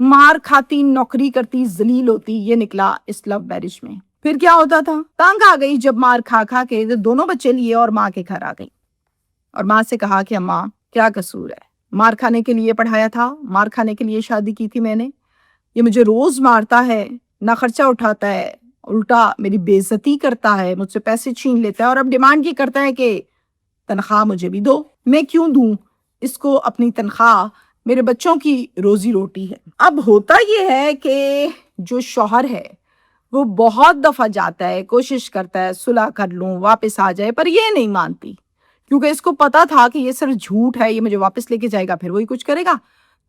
مار کھاتی، نوکری کرتی، ذلیل ہوتی. یہ نکلا اس لو میرج میں. پھر کیا ہوتا تھا؟ تنگ آ گئی جب مار کھا کھا کے دونوں بچے لیے اور ماں کے گھر آ گئی اور ماں سے کہا کہ اماں کیا قصور ہے؟ مار کھانے کے لیے پڑھایا تھا، مار کھانے کے لیے شادی کی تھی میں نے، یہ مجھے روز مارتا ہے، نہ خرچہ اٹھاتا ہے، الٹا میری بے عزتی کرتا ہے، مجھ سے پیسے چھین لیتا ہے اور اب ڈیمانڈ یہ کرتا ہے کہ تنخواہ مجھے بھی دو. میں کیوں دوں اس کو اپنی تنخواہ؟ میرے بچوں کی روزی روٹی ہے. اب ہوتا یہ ہے کہ جو شوہر ہے وہ بہت دفعہ جاتا ہے، کوشش کرتا ہے صلح کر لوں، واپس آ جائے، پر یہ نہیں مانتی کیونکہ اس کو پتا تھا کہ یہ صرف جھوٹ ہے، یہ مجھے واپس لے کے جائے گا پھر وہی کچھ کرے گا.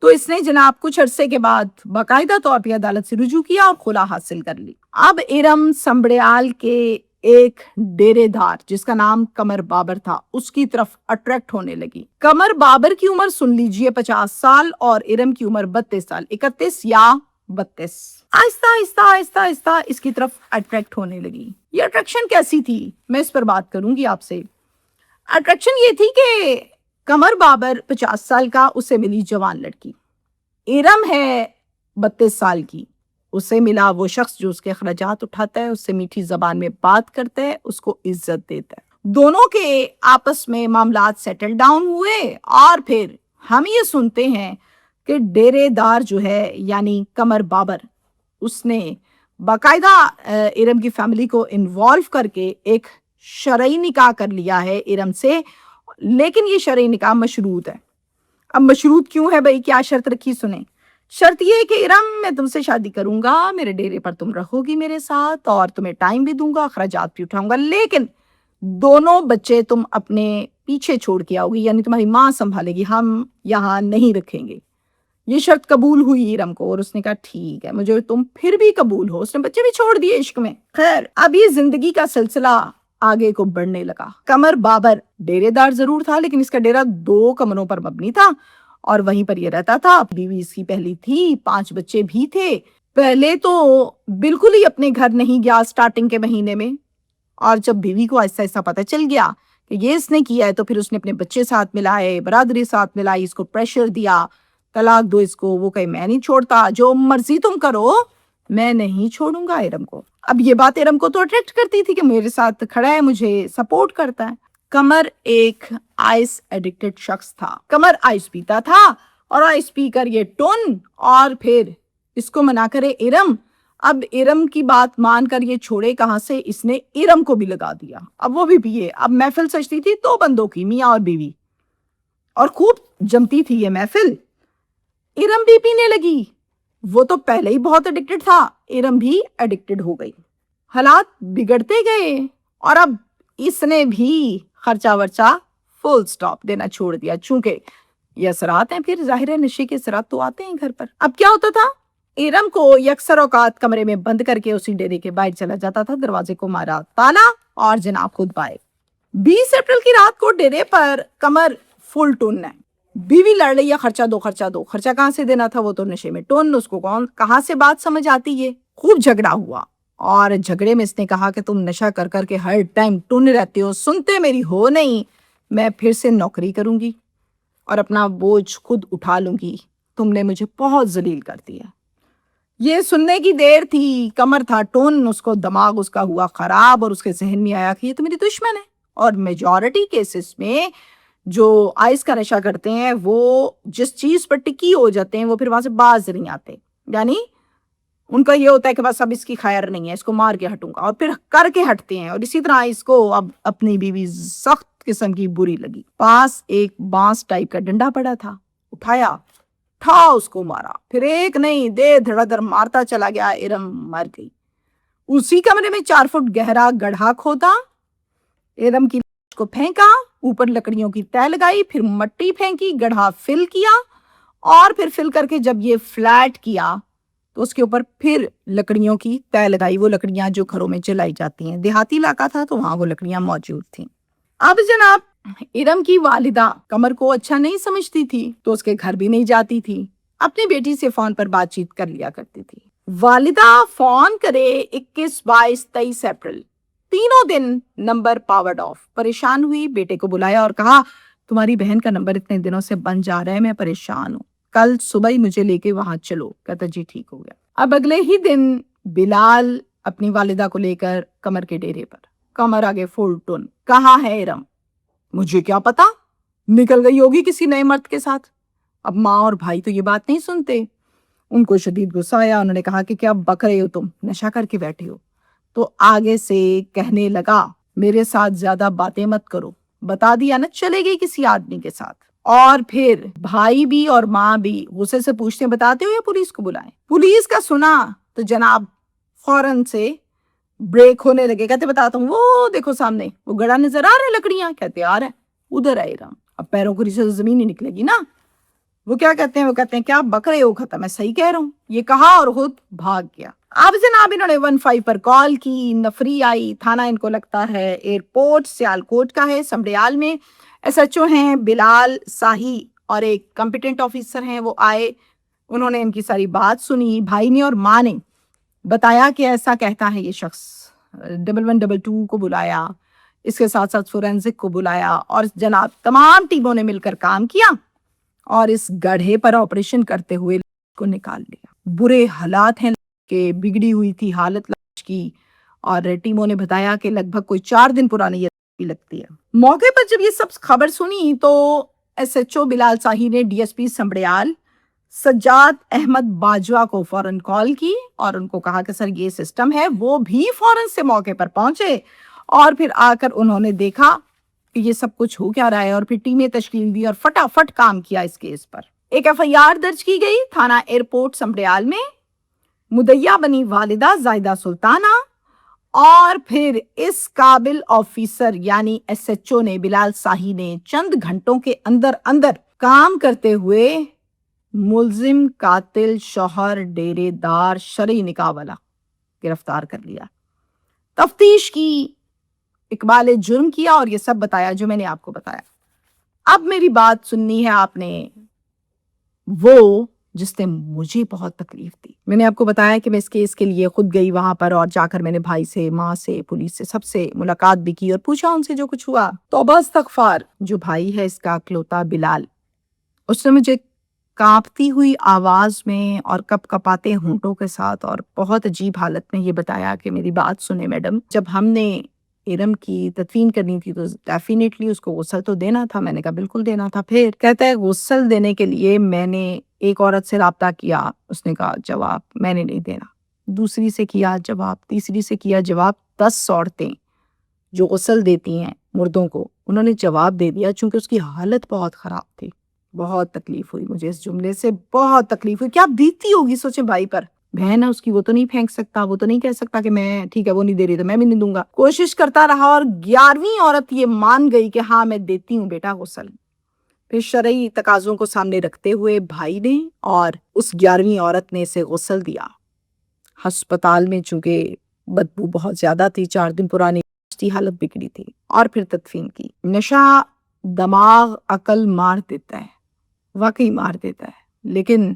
تو اس نے جناب کچھ عرصے کے بعد باقاعدہ طور پہ عدالت سے رجوع کیا اور خلا حاصل کر لی. اب ارم سمبڑیال کے ایک ڈیرے دار جس کا نام قمر بابر تھا اس کی طرف اٹریکٹ ہونے لگی. قمر بابر کی عمر سن لیجئے 50 سال اور ارم کی عمر 32 سال، 31 یا 32. آہستہ آہستہ آہستہ آہستہ اس کی طرف اٹریکٹ ہونے لگی. یہ اٹریکشن کیسی تھی میں اس پر بات کروں گی آپ سے. اٹریکشن یہ تھی کہ قمر بابر 50 سال کا، اسے ملی جوان لڑکی. ارم ہے 32 سال کی، اسے ملا وہ شخص جو اس کے اخراجات اٹھاتا ہے، اس سے میٹھی زبان میں بات کرتا ہے، اس کو عزت دیتا ہے. دونوں کے آپس میں معاملات سیٹل ڈاؤن ہوئے اور پھر ہم یہ سنتے ہیں کہ ڈیرے دار جو ہے یعنی قمر بابر اس نے باقاعدہ ارم کی فیملی کو انوالو کر کے ایک شرعی نکاح کر لیا ہے ارم سے، لیکن یہ شرعی نکاح مشروط ہے. اب مشروط کیوں ہے بھائی؟ کیا شرط رکھی سنیں. شرط یہ ہے کہ ارم میں تم سے شادی کروں گا، میرے ڈیرے پر تم رہو گی میرے ساتھ اور تمہیں ٹائم بھی دوں گا، اخراجات بھی اٹھاؤں گا، لیکن دونوں بچے تم اپنے پیچھے چھوڑ کے آؤ گی، یعنی تمہاری ماں سنبھالے گی، ہم یہاں نہیں رکھیں گے. یہ شرط قبول ہوئی ارم کو اور اس نے کہا ٹھیک ہے مجھے تم پھر بھی قبول ہو. اس نے بچے بھی چھوڑ دیے عشق میں. خیر اب یہ زندگی کا سلسلہ آگے کو بڑھنے لگا. قمر بابر ڈیرے دار ضرور تھا لیکن اس کا ڈیرا 2 کمروں پر مبنی تھا اور وہیں پر یہ رہتا تھا. بیوی اس کی پہلی تھی، 5 بچے بھی تھے. پہلے تو بالکل ہی اپنے گھر نہیں گیا سٹارٹنگ کے مہینے میں، اور جب بیوی کو ایسا ایسا پتہ چل گیا کہ یہ اس نے کیا ہے تو پھر اس نے اپنے بچے ساتھ ملائے، برادری ساتھ ملائی، اس کو پریشر دیا طلاق دو اس کو. وہ کہے میں نہیں چھوڑتا، جو مرضی تم کرو میں نہیں چھوڑوں گا ارم کو. اب یہ بات ارم کو تو اٹریکٹ کرتی تھی کہ میرے ساتھ کھڑا ہے، مجھے سپورٹ کرتا ہے. قمر ایک آئس ایڈکٹڈ شخص تھا. قمر آئس پیتا تھا اور آئس پی کر یہ ٹون اور پھر اس کو منا کرے ارم. اب ارم کی بات مان کر یہ چھوڑے کہاں سے، اس نے ارم کو بھی لگا دیا. اب وہ بھی پیے. اب محفل سجتی تھی 2 بندوں کی، میاں اور بیوی، اور خوب جمتی تھی یہ محفل. ارم بھی پینے لگی. وہ تو پہلے ہی بہت ایڈکٹڈ تھا، ارم بھی ایڈکٹڈ ہو گئی. حالات بگڑتے گئے اور اب اس نے بھی خرچہ ورچہ فل سٹاپ دینا چھوڑ دیا. چونکہ یہ اثرات ہیں، پھر ظاہر ہے نشے کے اثرات تو آتے ہیں گھر پر. اب کیا ہوتا تھا، ارم کو یکسر اوقات کمرے میں بند کر کے اسی ڈیرے کے باہر چلا جاتا تھا، دروازے کو مارا تالا اور جناب خود بائے. 20 اپریل کی رات کو ڈیرے پر قمر فل ٹون ہے. بیوی لڑ رہی ہے خرچہ دو خرچہ دو. خرچہ کہاں سے دینا تھا، وہ تو نشے میں ٹون. اس کو کہاں سے بات سمجھ آتی ہے. خوب جھگڑا ہوا اور جھگڑے میں اس نے کہا کہ تم نشہ کر کر کے ہر ٹائم ٹون رہتے ہو، سنتے میری ہو نہیں. میں پھر سے نوکری کروں گی اور اپنا بوجھ خود اٹھا لوں گی، تم نے مجھے بہت ذلیل کر دیا. یہ سننے کی دیر تھی. قمر تھا ٹون، اس کو دماغ اس کا ہوا خراب اور اس کے ذہن میں آیا کہ یہ تو میری دشمن ہے. اور میجورٹی کیسز میں جو آئس کا نشہ کرتے ہیں وہ جس چیز پر ٹکی ہو جاتے ہیں وہ پھر وہاں سے باز نہیں آتے. یعنی ان کا یہ ہوتا ہے کہ بس اب اس کی خیر نہیں ہے، اس کو مار کے ہٹوں گا، اور پھر کر کے ہٹتے ہیں. اور اسی طرح اس کو اب اپنی بیوی سخت قسم کی بری لگی. پاس ایک بانس ٹائپ کا ڈنڈا پڑا تھا، اٹھایا، ٹھا اس کو مارا. پھر ایک نہیں دے دھڑا دھڑ مارتا چلا گیا. ارم مر گئی. اسی کمرے میں 4 فٹ گہرا گڑھا کھودا، ارم کی لاش کو پھینکا، اوپر لکڑیوں کی تہ لگائی، پھر مٹی پھینکی، گڑھا فل کیا، اور پھر فل کر کے جب یہ فلیٹ کیا تو اس کے اوپر پھر لکڑیوں کی تہ لگائی. وہ لکڑیاں جو گھروں میں جلائی جاتی ہیں، دیہاتی علاقہ تھا تو وہاں وہ لکڑیاں موجود تھیں. اب جناب ارم کی والدہ قمر کو اچھا نہیں سمجھتی تھی تو اس کے گھر بھی نہیں جاتی تھی. اپنی بیٹی سے فون پر بات چیت کر لیا کرتی تھی. والدہ فون کرے 21، 22، 23 اپریل، تینوں دن نمبر پاورڈ آف. پریشان ہوئی، بیٹے کو بلایا اور کہا تمہاری بہن کا نمبر اتنے دنوں سے بند جا رہا ہے، میں پریشان ہوں. کل صبح ہی مجھے لے کے وہاں چلو. کہتا جی ٹھیک ہو گیا. اب اگلے ہی دن بلال اپنی والدہ کو لے کر قمر کے ڈیرے پر. قمر آگے فل ٹون, کہاں ہے ارم؟ مجھے کیا پتا, نکل گئی ہوگی کسی نئے مرد کے ساتھ. اب ماں اور بھائی تو یہ بات نہیں سنتے. ان کو شدید غصہ آیا. انہوں نے کہا کہ کیا بک رہے ہو تم, نشہ کر کے بیٹھے ہو. تو آگے سے کہنے لگا میرے ساتھ زیادہ باتیں مت کرو. بتا دیا نا چلے گئی کسی آدمی کے ساتھ. اور پھر بھائی بھی اور ماں بھی غصے سے پوچھتے ہیں بتاتے ہو یا پولیس کو بلائیں. پولیس کا سنا تو جناب فوراً سے بریک ہونے لگے. کہتے بتاتا ہوں, وہ دیکھو سامنے وہ گڑا نظر آ رہا ہے لکڑیاں. کہتے آ رہا ہے, ادھر آئے رہا. اب پیروں کو نیچے سے زمین ہی نکلے گی نا. وہ کیا کہتے ہیں, وہ کہتے ہیں کیا بکرے ہو, ختم. میں صحیح کہہ رہا ہوں, یہ کہا اور خود بھاگ گیا. اب جناب انہوں نے 15 پر کال کی. نفری آئی. تھانہ ان کو لگتا ہے ایئرپورٹ سیالکوٹ کا ہے, سمڑیال میں. SHO ہیں بلال ساہی اور ایک کمپیٹنٹ آفیسر ہیں, وہ آئے. انہوں نے ان کی ساری بات سنی. بھائی نے اور ماں نے بتایا کہ ایسا کہتا ہے یہ شخص. 1122 کو بلایا, اس کے ساتھ ساتھ فورینزک کو بلایا, اور جناب تمام ٹیموں نے مل کر کام کیا اور اس گڑھے پر آپریشن کرتے ہوئے کو نکال لیا. برے حالات ہیں کہ بگڑی ہوئی تھی حالت لاش کی, اور ٹیموں نے بتایا کہ لگ بھگ کوئی 4 دن پرانی یہ لگتی ہے. موقع پر جب یہ سب خبر سنی تو SHO بلال ساہی نے DSP سمڑیال سجاد احمد باجوہ کو فوراً کال کی اور ان کو کہا کہ سر یہ سسٹم ہے. وہ بھی فوراً سے موقع پر پہنچے اور پھر آ کر انہوں نے دیکھا کہ یہ سب کچھ ہو کیا رہا ہے, اور پھر ٹیمیں تشکیل دی اور فٹافٹ کام کیا اس کیس پر. ایک FIR درج کی گئی تھانہ ایئرپورٹ سمڑیال میں. مدعیہ بنی والدہ زائدہ سلطانہ, اور پھر اس قابل آفیسر یعنی SHO نے بلال ساہی نے چند گھنٹوں کے اندر اندر کام کرتے ہوئے ملزم قاتل شوہر ڈیرے دار شرعی نکاح والا گرفتار کر لیا. تفتیش کی, اقبال جرم کیا اور یہ سب بتایا جو میں نے آپ کو بتایا. اب میری بات سننی ہے آپ نے وہ جس نے مجھے بہت تکلیف دی. میں نے آپ کو بتایا کہ میں اس کیس کے لیے خود گئی وہاں پر, اور جا کر میں نے بھائی سے, ماں سے, پولیس سے, سب سے ملاقات بھی کی اور پوچھا ان سے جو کچھ ہوا. توبہ استغفار. جو بھائی ہے اس کا اکلوتا بلال, اس نے مجھے کانپتی ہوئی آواز میں اور کپ کپاتے ہونٹوں کے ساتھ اور بہت عجیب حالت میں یہ بتایا کہ میری بات سنیں میڈم, جب ہم نے ارم کی تدفین کرنی تھی تو ڈیفینیٹلی اس کو غسل تو دینا تھا. میں نے کہا بالکل دینا تھا. پھر کہتا ہے غسل دینے کے لیے میں نے ایک عورت سے رابطہ کیا, اس نے کہا جواب میں نے نہیں دینا. دوسری سے کیا جواب, تیسری سے کیا جواب. 10 عورتیں جو غسل دیتی ہیں مردوں کو, انہوں نے جواب دے دیا چونکہ اس کی حالت بہت خراب تھی. بہت تکلیف ہوئی مجھے اس جملے سے, بہت تکلیف ہوئی. کیا بیتی ہوگی سوچیں بھائی پر. بہن ہے اس کی, وہ تو نہیں پھینک سکتا, وہ تو نہیں کہہ سکتا کہ میں ٹھیک ہے وہ نہیں دے رہی تو میں بھی نہیں دوں گا. کوشش کرتا رہا اور 11ویں عورت یہ مان گئی کہ ہاں میں دیتی ہوں بیٹا غسل. پھر شرعی تقاضوں کو سامنے رکھتے ہوئے بھائی نے اور اس 11ویں عورت نے اسے غسل دیا. ہسپتال میں چونکہ بدبو بہت زیادہ تھی, 4 دن پرانی حالت بگڑی تھی, اور پھر تدفین کی. نشہ دماغ عقل مار دیتا ہے, واقعی مار دیتا ہے. لیکن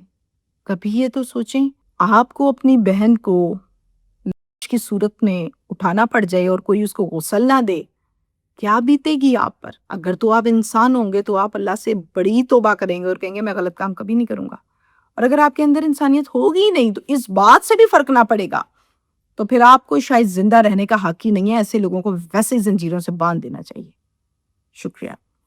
کبھی یہ تو سوچیں آپ کو اپنی بہن کو لاش کی صورت میں اٹھانا پڑ جائے اور کوئی اس کو غسل نہ دے, کیا بیتے گی آپ پر. اگر تو آپ انسان ہوں گے تو آپ اللہ سے بڑی توبہ کریں گے اور کہیں گے میں غلط کام کبھی نہیں کروں گا. اور اگر آپ کے اندر انسانیت ہوگی نہیں تو اس بات سے بھی فرق نہ پڑے گا, تو پھر آپ کو شاید زندہ رہنے کا حق ہی نہیں ہے. ایسے لوگوں کو ویسے زنجیروں سے باندھ دینا چاہیے. شکریہ.